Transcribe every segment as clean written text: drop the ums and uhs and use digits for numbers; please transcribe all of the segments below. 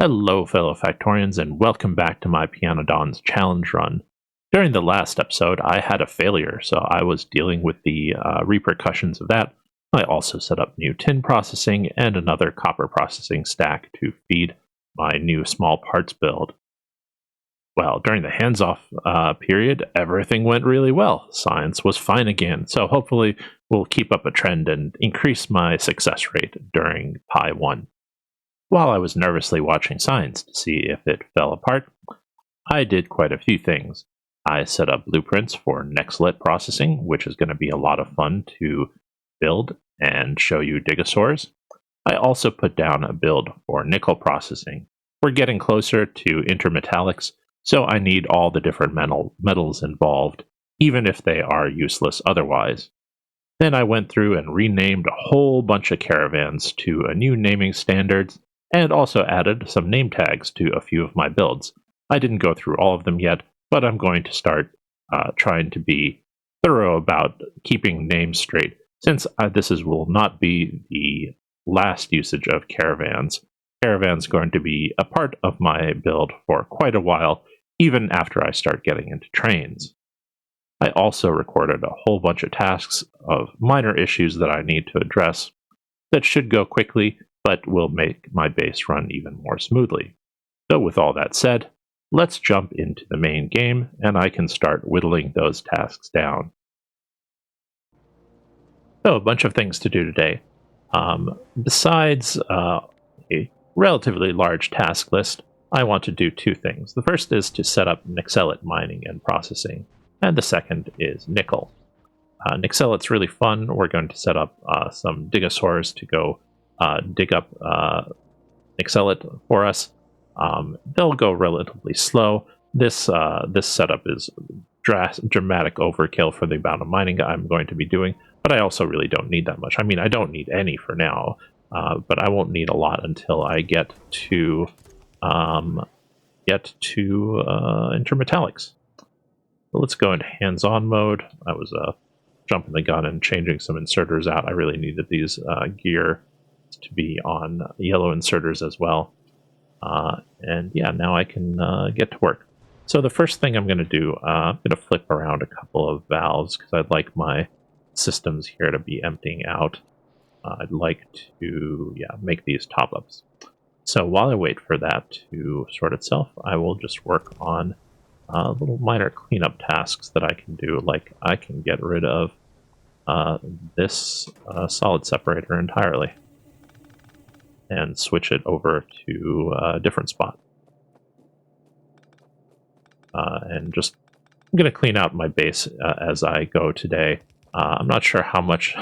Hello, fellow Factorians, and welcome back to my Pyanodons challenge run. During the last episode, I had a failure, so I was dealing with the repercussions of that. I also set up new tin processing and another copper processing stack to feed my new small parts build. Well, during the hands-off period, everything went really well. Science was fine again, so hopefully we'll keep up a trend and increase my success rate during Pi 1. While I was nervously watching science to see if it fell apart, I did quite a few things. I set up blueprints for Nexlet processing, which is going to be a lot of fun to build and show you Dig-o-saurs. I also put down a build for nickel processing. We're getting closer to intermetallics, so I need all the different metals involved, even if they are useless otherwise. Then I went through and renamed a whole bunch of caravans to a new naming standards, and also added some name tags to a few of my builds. I didn't go through all of them yet, but I'm going to start trying to be thorough about keeping names straight, since this will not be the last usage of caravans. Caravans are going to be a part of my build for quite a while, even after I start getting into trains. I also recorded a whole bunch of tasks of minor issues that I need to address that should go quickly, but will make my base run even more smoothly. So with all that said, let's jump into the main game, and I can start whittling those tasks down. So a bunch of things to do today. Besides a relatively large task list, I want to do two things. The first is to set up Nexlet mining and processing, and the second is nickel. Nexlet's really fun. We're going to set up some Dig-o-saurs to go dig up Nexlet for us. They'll go relatively slow. This setup is dramatic overkill for the amount of mining I'm going to be doing, but I also really don't need that much. I mean, I don't need any for now, but I won't need a lot until I get to intermetallics. So let's go into hands-on mode. I was jumping the gun and changing some inserters out. I really needed these gear to be on yellow inserters as well. And yeah, now I can get to work. So the first thing I'm going to do, I'm going to flip around a couple of valves because I'd like my systems here to be emptying out. I'd like to make these top-ups. So while I wait for that to sort itself, I will just work on little minor cleanup tasks that I can do, like I can get rid of this solid separator entirely and switch it over to a different spot. And just, I'm going to clean out my base as I go today. I'm not sure how much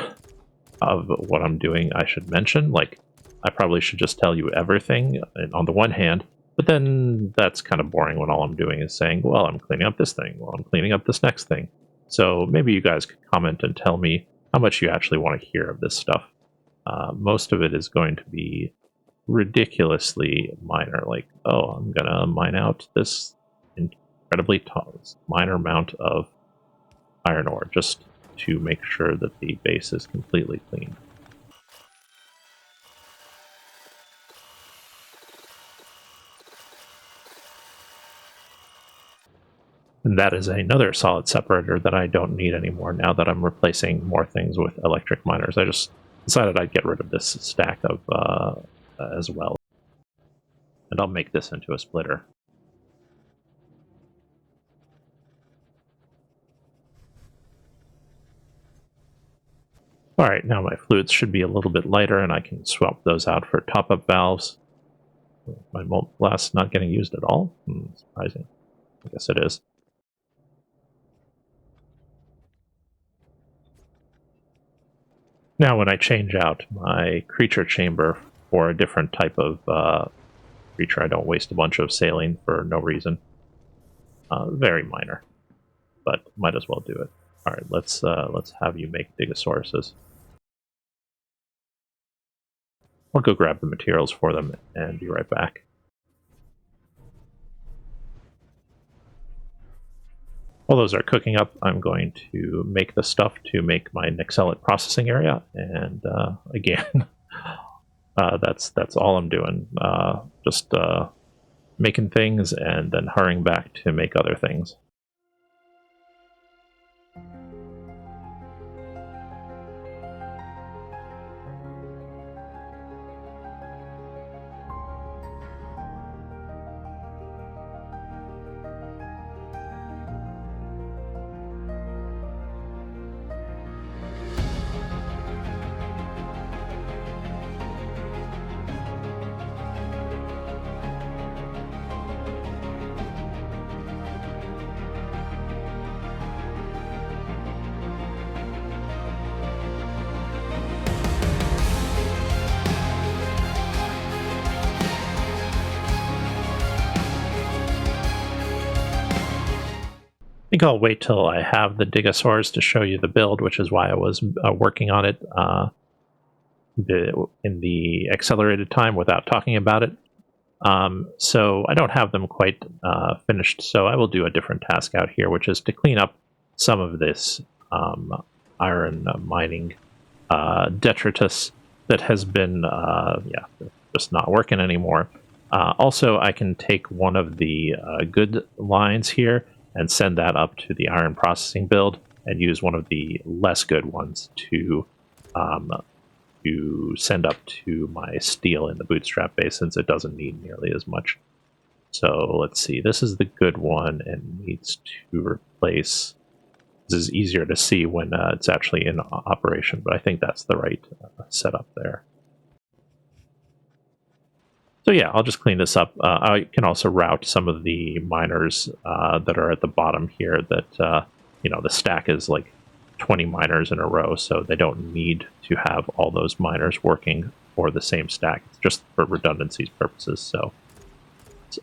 of what I'm doing I should mention. Like, I probably should just tell you everything on the one hand, but then that's kind of boring when all I'm doing is saying, well, I'm cleaning up this thing, well, I'm cleaning up this next thing. So maybe you guys could comment and tell me how much you actually want to hear of this stuff. Most of it is going to be ridiculously minor, like, oh, I'm gonna mine out this incredibly minor amount of iron ore just to make sure that the base is completely clean. And that is another solid separator that I don't need anymore now that I'm replacing more things with electric miners. I just decided I'd get rid of this stack of as well. And I'll make this into a splitter. Alright, now my fluids should be a little bit lighter and I can swap those out for top-up valves. My molten glass not getting used at all? Surprising. I guess it is. Now when I change out my creature chamber for a different type of creature, I don't waste a bunch of saline for no reason. Very minor, but might as well do it. All right, let's have you make Dig-o-sauruses. I'll go grab the materials for them and be right back. While those are cooking up, I'm going to make the stuff to make my Nexlet processing area, and again, that's all I'm doing. just making things and then hurrying back to make other things. I think I'll wait till I have the Dig-o-saurs to show you the build, which is why I was working on it in the accelerated time without talking about it. So I don't have them quite finished, so I will do a different task out here, which is to clean up some of this iron mining detritus that has been just not working anymore. Also, I can take one of the good lines here and send that up to the iron processing build and use one of the less good ones to send up to my steel in the bootstrap base, since it doesn't need nearly as much. So let's see, this is the good one and needs to replace. This is easier to see when it's actually in operation, but I think that's the right setup there. So yeah, I'll just clean this up. I can also route some of the miners that are at the bottom here that, the stack is like 20 miners in a row, so they don't need to have all those miners working for the same stack. It's just for redundancy purposes, so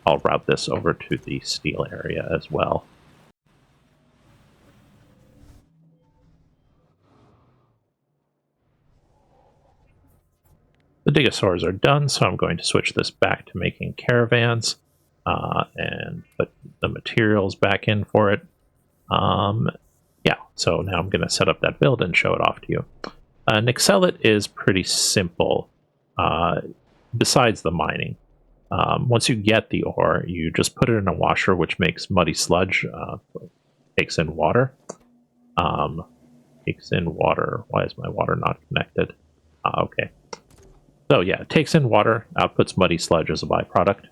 I'll route this over to the steel area as well. The Dig-o-saurs are done, so I'm going to switch this back to making caravans and put the materials back in for it. Yeah, so now I'm going to set up that build and show it off to you. Nixelit is pretty simple, besides the mining. Once you get the ore, you just put it in a washer, which makes muddy sludge, takes in water. Takes in water. Why is my water not connected? Okay. So yeah, it takes in water, outputs muddy sludge as a byproduct,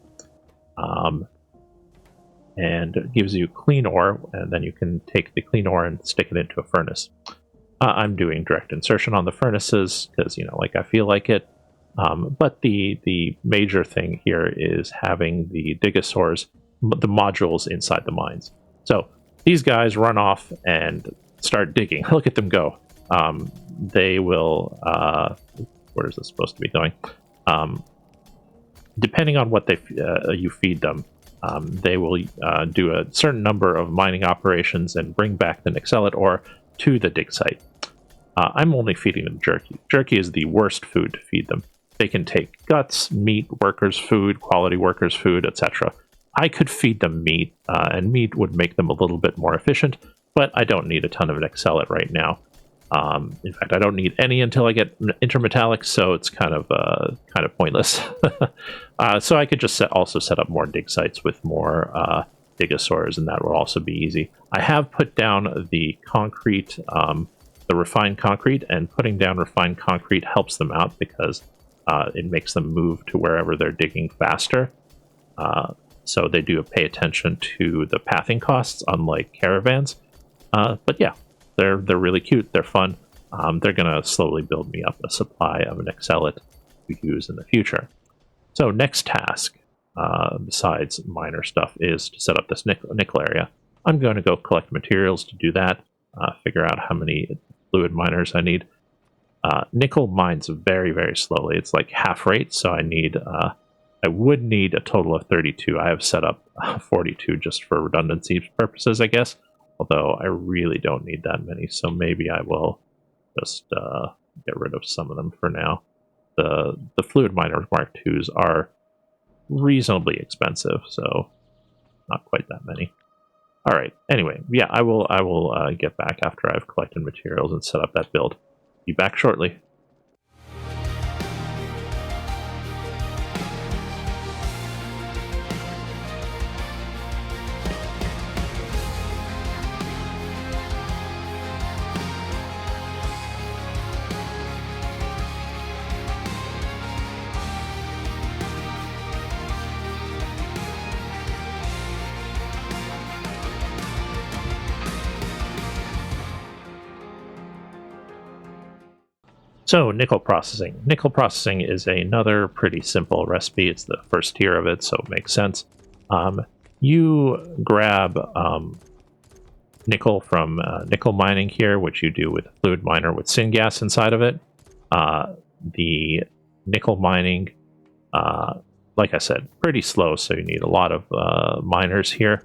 and it gives you clean ore, and then you can take the clean ore and stick it into a furnace. I'm doing direct insertion on the furnaces because, like I feel like it, but the major thing here is having the Dig-o-saurs, the modules inside the mines. So these guys run off and start digging. Look at them go. They will... where is this supposed to be going? Depending on what you feed them, they will do a certain number of mining operations and bring back the Nixelit ore to the dig site. I'm only feeding them jerky. Jerky is the worst food to feed them. They can take guts, meat, workers' food, quality workers' food, etc. I could feed them meat, and meat would make them a little bit more efficient, but I don't need a ton of Nixelit right now. In fact, I don't need any until I get intermetallic, so it's kind of pointless. So I could just also set up more dig sites with more Dig-o-saurs, and that will also be easy. I have put down the concrete, the refined concrete, and putting down refined concrete helps them out because it makes them move to wherever they're digging faster. So they do pay attention to the pathing costs, unlike caravans. But yeah. They're really cute. They're fun. They're going to slowly build me up a supply of an Nixelit to use in the future. So next task, besides miner stuff, is to set up this nickel area. I'm going to go collect materials to do that, figure out how many fluid miners I need. Nickel mines very, very slowly. It's like half rate, so I would need a total of 32. I have set up 42 just for redundancy purposes, I guess. Although I really don't need that many, so maybe I will just get rid of some of them for now. The Fluid Miner Mark IIs are reasonably expensive, so not quite that many. All right. Anyway, yeah, I will get back after I've collected materials and set up that build. Be back shortly. So, nickel processing. Nickel processing is another pretty simple recipe. It's the first tier of it, so it makes sense. You grab nickel from nickel mining here, which you do with a fluid miner with syngas inside of it. The nickel mining, like I said, pretty slow, so you need a lot of miners here.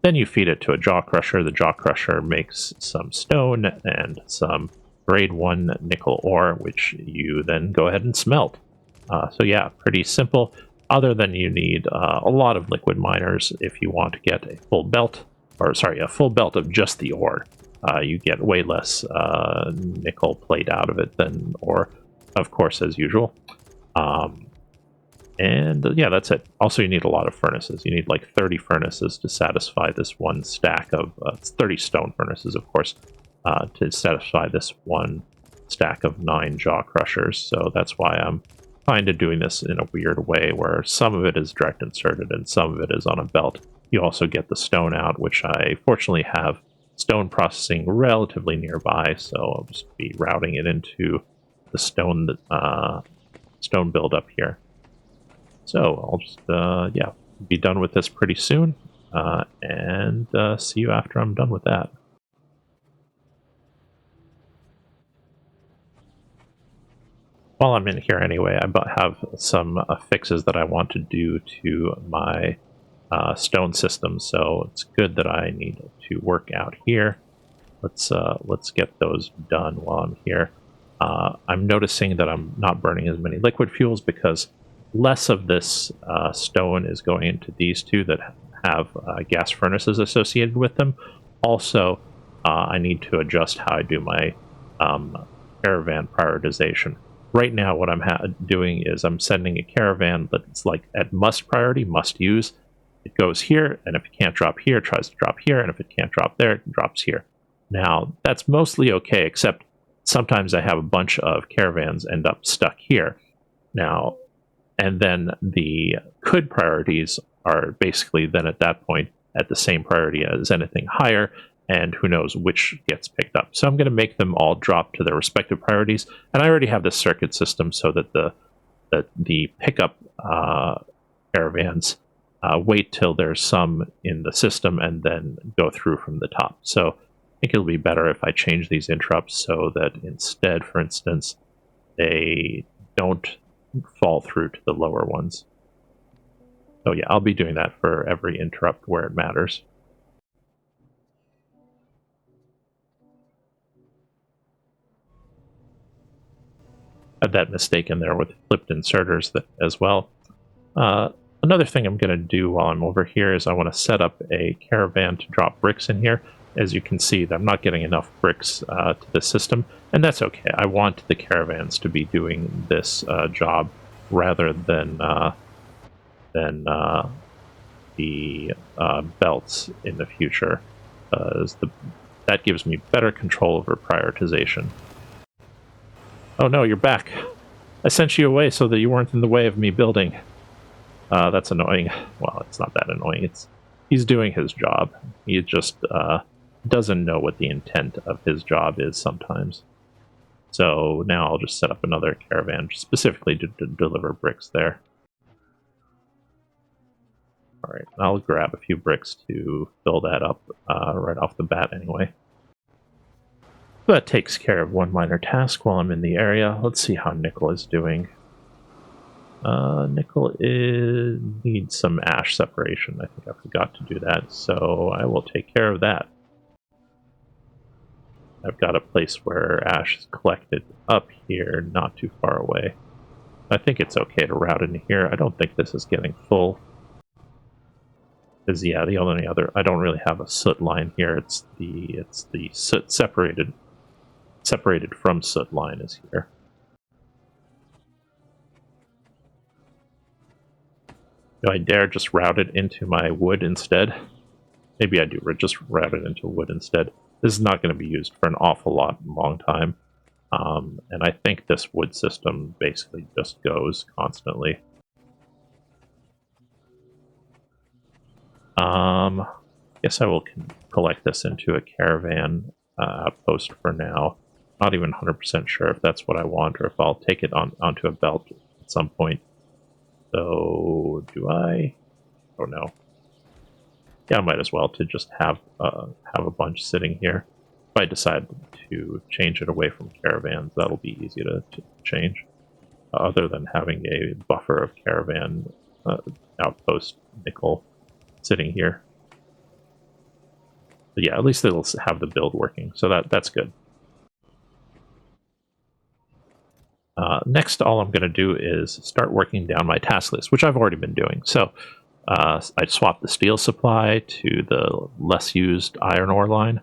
Then you feed it to a jaw crusher. The jaw crusher makes some stone and some grade 1 nickel ore, which you then go ahead and smelt. So yeah, pretty simple, other than you need a lot of liquid miners if you want to get a full belt, or sorry, a full belt of just the ore. You get way less nickel plate out of it than ore, of course, as usual. And yeah, that's it. Also, you need a lot of furnaces. You need like 30 furnaces to satisfy this one stack of 30 stone furnaces, of course, to satisfy this one stack of 9 jaw crushers. So that's why I'm kind of doing this in a weird way, where some of it is direct inserted and some of it is on a belt. You also get the stone out, which I fortunately have stone processing relatively nearby, so I'll just be routing it into the stone build up here. So I'll just, yeah, be done with this pretty soon, and see you after I'm done with that. While I'm in here anyway, I have some fixes that I want to do to my stone system, so it's good that I need to work out here. Let's get those done while I'm here. I'm noticing that I'm not burning as many liquid fuels because less of this stone is going into these two that have gas furnaces associated with them. Also, I need to adjust how I do my caravan prioritization. Right now, what I'm doing is I'm sending a caravan that's like at must priority, must use. It goes here, and if it can't drop here, it tries to drop here, and if it can't drop there, it drops here. Now, that's mostly okay, except sometimes I have a bunch of caravans end up stuck here. Now, and then the could priorities are basically then at that point at the same priority as anything higher, and who knows which gets picked up. So I'm going to make them all drop to their respective priorities, and I already have this circuit system so that the pickup caravans wait till there's some in the system and then go through from the top. So I think it'll be better if I change these interrupts so that instead, for instance, they don't fall through to the lower ones. So yeah, I'll be doing that for every interrupt where it matters. Had that mistake in there with flipped inserters as well. Another thing I'm going to do while I'm over here is I want to set up a caravan to drop bricks in here. As you can see, I'm not getting enough bricks to the system, and that's okay. I want the caravans to be doing this job rather than the belts in the future. That gives me better control over prioritization. Oh no, you're back. I sent you away so that you weren't in the way of me building. That's annoying. Well, it's not that annoying. He's doing his job. He just doesn't know what the intent of his job is sometimes. So now I'll just set up another caravan specifically to deliver bricks there. Alright, I'll grab a few bricks to fill that up right off the bat anyway. That takes care of one minor task while I'm in the area. Let's see how nickel is doing. Nickel needs some ash separation. I think I forgot to do that, so I will take care of that. I've got a place where ash is collected up here, not too far away. I think it's okay to route in here. I don't think this is getting full. Because yeah, the only other, I don't really have a soot line here. It's the soot separated from soot line is here. Do I dare just route it into my wood instead? Maybe I do just route it into wood instead. This is not going to be used for an awful long time. And I think this wood system basically just goes constantly. Guess I will collect this into a caravan outpost for now. Not even 100% sure if that's what I want or if I'll take it onto a belt at some point. So, do I? Oh no. Yeah, I might as well to just have a bunch sitting here. If I decide to change it away from caravans, that'll be easy to change. Other than having a buffer of caravan outpost nickel sitting here. But yeah, at least it'll have the build working, so that's good. Next, all I'm going to do is start working down my task list, which I've already been doing. So I swapped the steel supply to the less used iron ore line.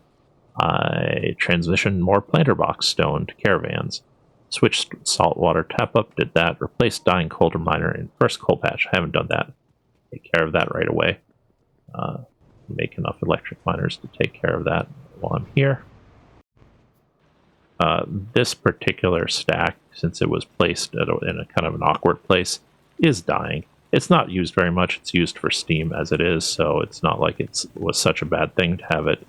I transitioned more planter box stone to caravans. Switched saltwater tap up, did that. Replaced dying coal miner in first coal patch. I haven't done that. Take care of that right away. Make enough electric miners to take care of that while I'm here. This particular stack, since it was placed in a kind of an awkward place, is dying. It's not used very much. It's used for steam as it is, so it's not like it was such a bad thing to have it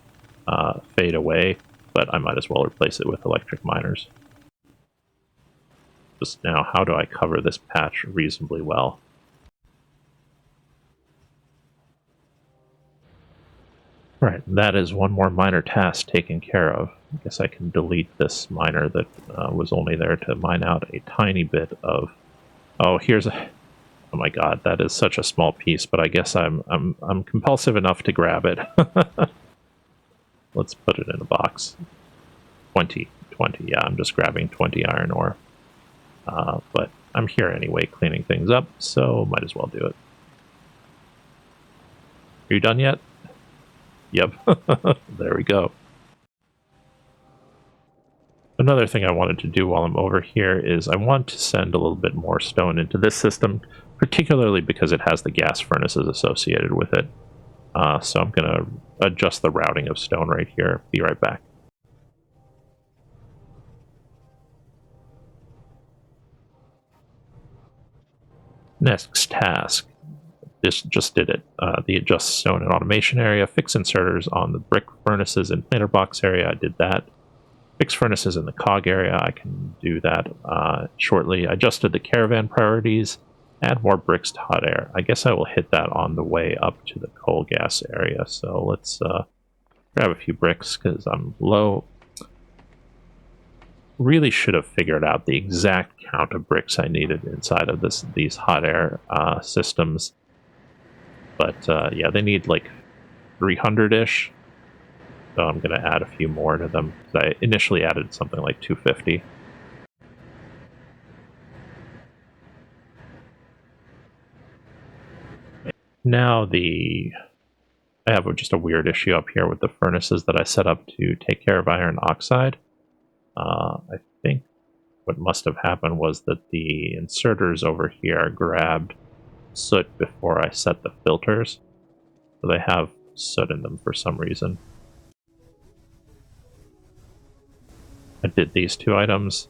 fade away, but I might as well replace it with electric miners. Just now, how do I cover this patch reasonably well? Right, that is one more minor task taken care of. I guess I can delete this miner that was only there to mine out a tiny bit of... Oh, here's a... Oh my god, that is such a small piece, but I guess I'm compulsive enough to grab it. Let's put it in a box. 20, yeah, I'm just grabbing 20 iron ore. But I'm here anyway, cleaning things up, so might as well do it. Are you done yet? Yep. There we go. Another thing I wanted to do while I'm over here is I want to send a little bit more stone into this system, particularly because it has the gas furnaces associated with it. So I'm going to adjust the routing of stone right here. Be right back. Next task. This just did it. The adjust stone and automation area, fix inserters on the brick furnaces and planter box area. I did that. Fix furnaces in the cog area. I can do that shortly. I adjusted the caravan priorities. Add more bricks to hot air. I guess I will hit that on the way up to the coal gas area. So let's grab a few bricks because I'm low. Really should have figured out the exact count of bricks I needed inside of these hot air systems. But yeah, they need like 300-ish. So I'm going to add a few more to them. I initially added something like 250. Now I have just a weird issue up here with the furnaces that I set up to take care of iron oxide. I think what must have happened was that the inserters over here grabbed soot before I set the filters. So they have soot in them for some reason. I did these two items.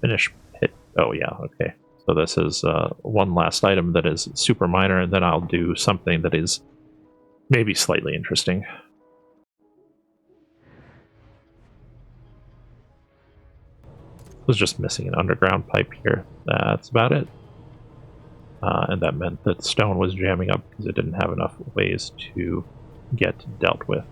Finish pit. Oh yeah, okay. So this is one last item that is super minor, and then I'll do something that is maybe slightly interesting. Was just missing an underground pipe here. That's about it. And that meant that stone was jamming up because it didn't have enough ways to get dealt with.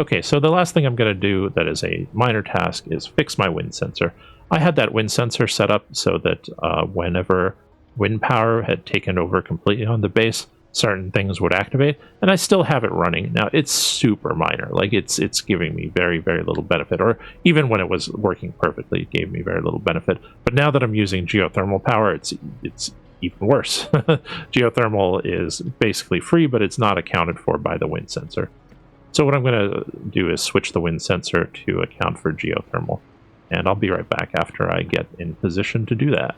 Okay, so the last thing I'm going to do that is a minor task is fix my wind sensor. I had that wind sensor set up so that whenever wind power had taken over completely on the base, certain things would activate, and I still have it running. Now, it's super minor. Like, it's giving me very, very little benefit, or even when it was working perfectly, it gave me very little benefit. But now that I'm using geothermal power, it's even worse. Geothermal is basically free, but it's not accounted for by the wind sensor. So what I'm going to do is switch the wind sensor to account for geothermal. And I'll be right back after I get in position to do that.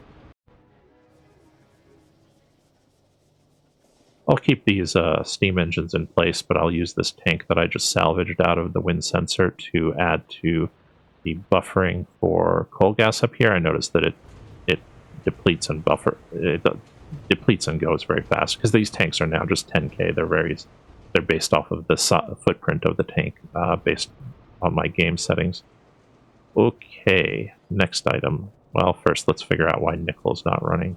I'll keep these steam engines in place, but I'll use this tank that I just salvaged out of the wind sensor to add to the buffering for coal gas up here. I noticed that it depletes and depletes and goes very fast because these tanks are now just 10K. They're based off of the footprint of the tank, based on my game settings. Okay, next item. Well, first let's figure out why nickel's not running.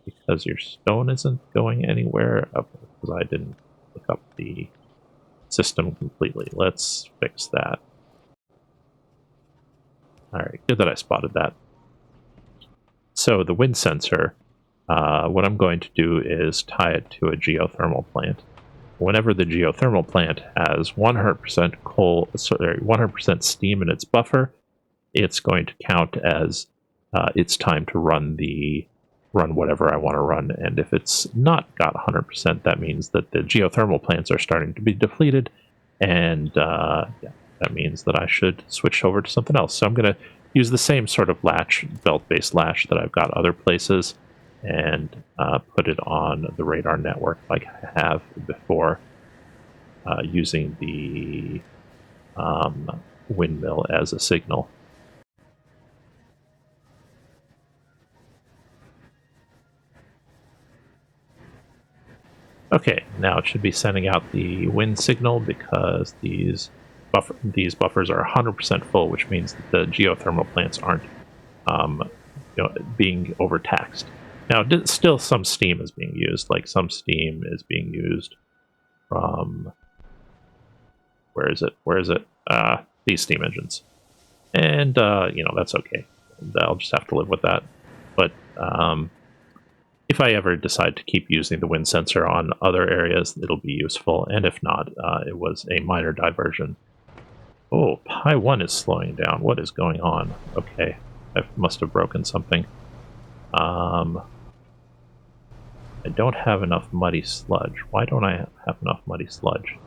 Because your stone isn't going anywhere. Because I didn't look up the system completely. Let's fix that. Alright, good that I spotted that. So the wind sensor, what I'm going to do is tie it to a geothermal plant. Whenever the geothermal plant has 100% 100% steam in its buffer, it's going to count as it's time to run whatever I want to run. And if it's not got 100%, that means that the geothermal plants are starting to be depleted, and yeah, that means that I should switch over to something else. So I'm going to use the same sort of latch, belt-based latch that I've got other places, and put it on the radar network like I have before, using the windmill as a signal. Okay, now it should be sending out the wind signal because these buffers are 100% full, which means that the geothermal plants aren't being overtaxed. Now, still some steam is being used. Like, some steam is being used from... Where is it? These steam engines. And, that's okay. I'll just have to live with that. But if I ever decide to keep using the wind sensor on other areas, it'll be useful. And if not, it was a minor diversion. Oh, Pi 1 is slowing down. What is going on? Okay, I must have broken something. I don't have enough muddy sludge. Why don't I have enough muddy sludge?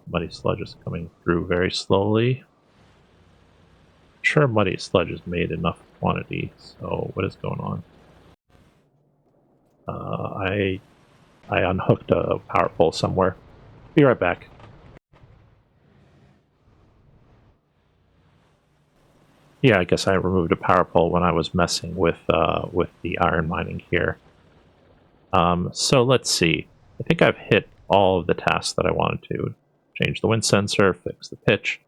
Muddy sludge is coming through very slowly. I'm sure muddy sludge is made enough quantity, so what is going on? I unhooked a power pole somewhere. Be right back. Yeah, I guess I removed a power pole when I was messing with the iron mining here. So let's see. I think I've hit all of the tasks that I wanted to. Change the wind sensor, fix the pitch.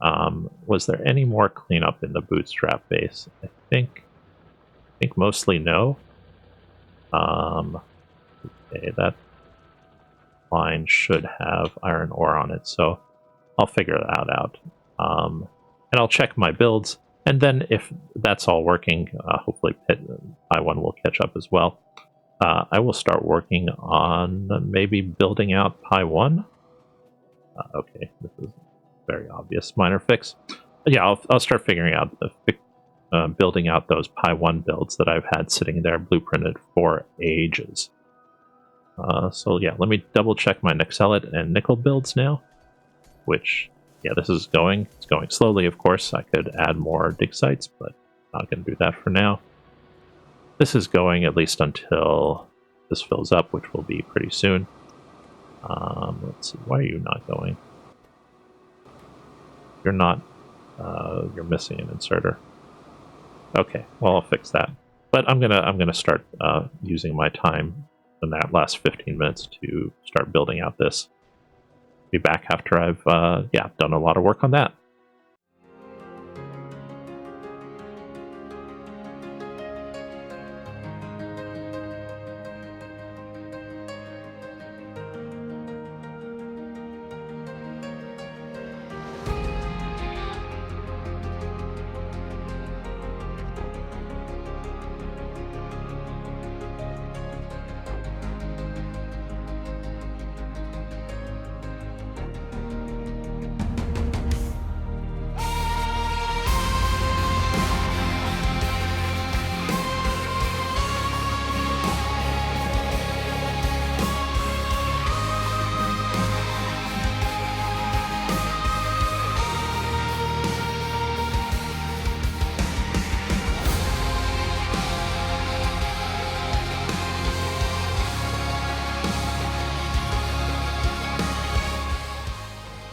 Was there any more cleanup in the bootstrap base? I think mostly no. Okay, that line should have iron ore on it, so I'll figure that out. And I'll check my builds, and then if that's all working, hopefully Pi 1 will catch up as well. I will start working on maybe building out Pi 1. Okay, this is very obvious minor fix. But yeah, I'll start figuring out building out those Pi 1 builds that I've had sitting there blueprinted for ages. So yeah, let me double check my Nexelite and nickel builds now, which, yeah, it's going slowly, of course. I could add more dig sites, but I'm not going to do that for now. This is going at least until this fills up, which will be pretty soon. Let's see, why are you not going? You're not, you're missing an inserter. Okay, well, I'll fix that. But I'm gonna start using my time in that last 15 minutes to start building out this. Be back after I've done a lot of work on that.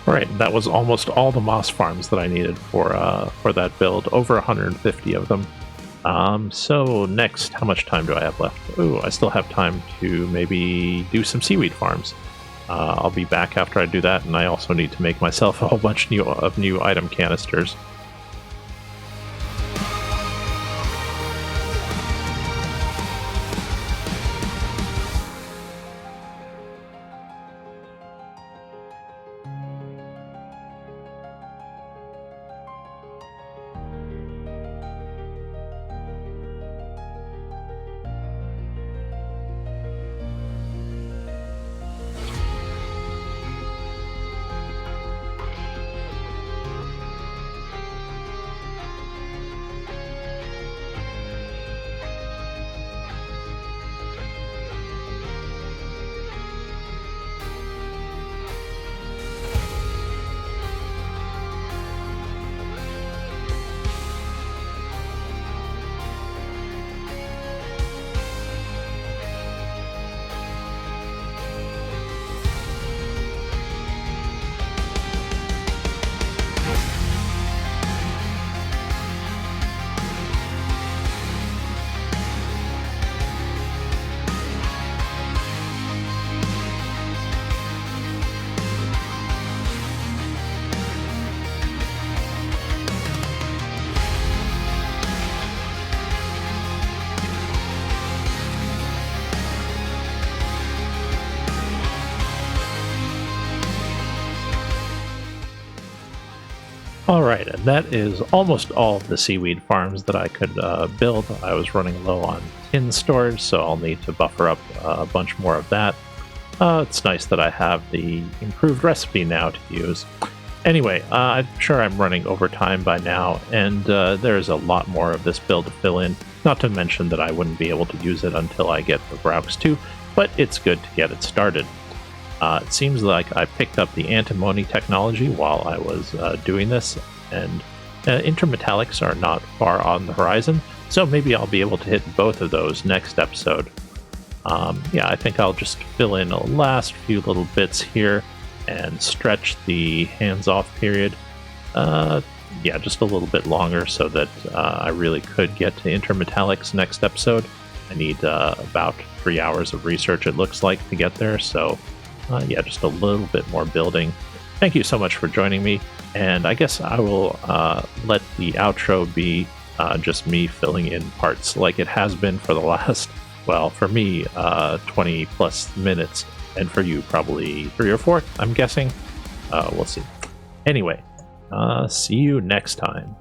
Alright, that was almost all the moss farms that I needed for that build. Over 150 of them. So next, how much time do I have left? Ooh, I still have time to maybe do some seaweed farms. I'll be back after I do that, and I also need to make myself a whole bunch of new item canisters. Alright, and that is almost all of the seaweed farms that I could build. I was running low on tin storage, so I'll need to buffer up a bunch more of that. It's nice that I have the improved recipe now to use. Anyway, I'm sure I'm running over time by now, and there's a lot more of this build to fill in, not to mention that I wouldn't be able to use it until I get the Braux 2, but it's good to get it started. It seems like I picked up the antimony technology while I was doing this, and intermetallics are not far on the horizon, so maybe I'll be able to hit both of those next episode. Yeah, I think I'll just fill in a last few little bits here and stretch the hands-off period. Yeah, just a little bit longer so that I really could get to intermetallics next episode. I need about 3 hours of research, it looks like, to get there, so yeah, just a little bit more building. Thank you so much for joining me, and I guess I will let the outro be just me filling in parts like it has been for the last, well, for me, 20 plus minutes, and for you, probably 3 or 4, I'm guessing. We'll see. Anyway, see you next time.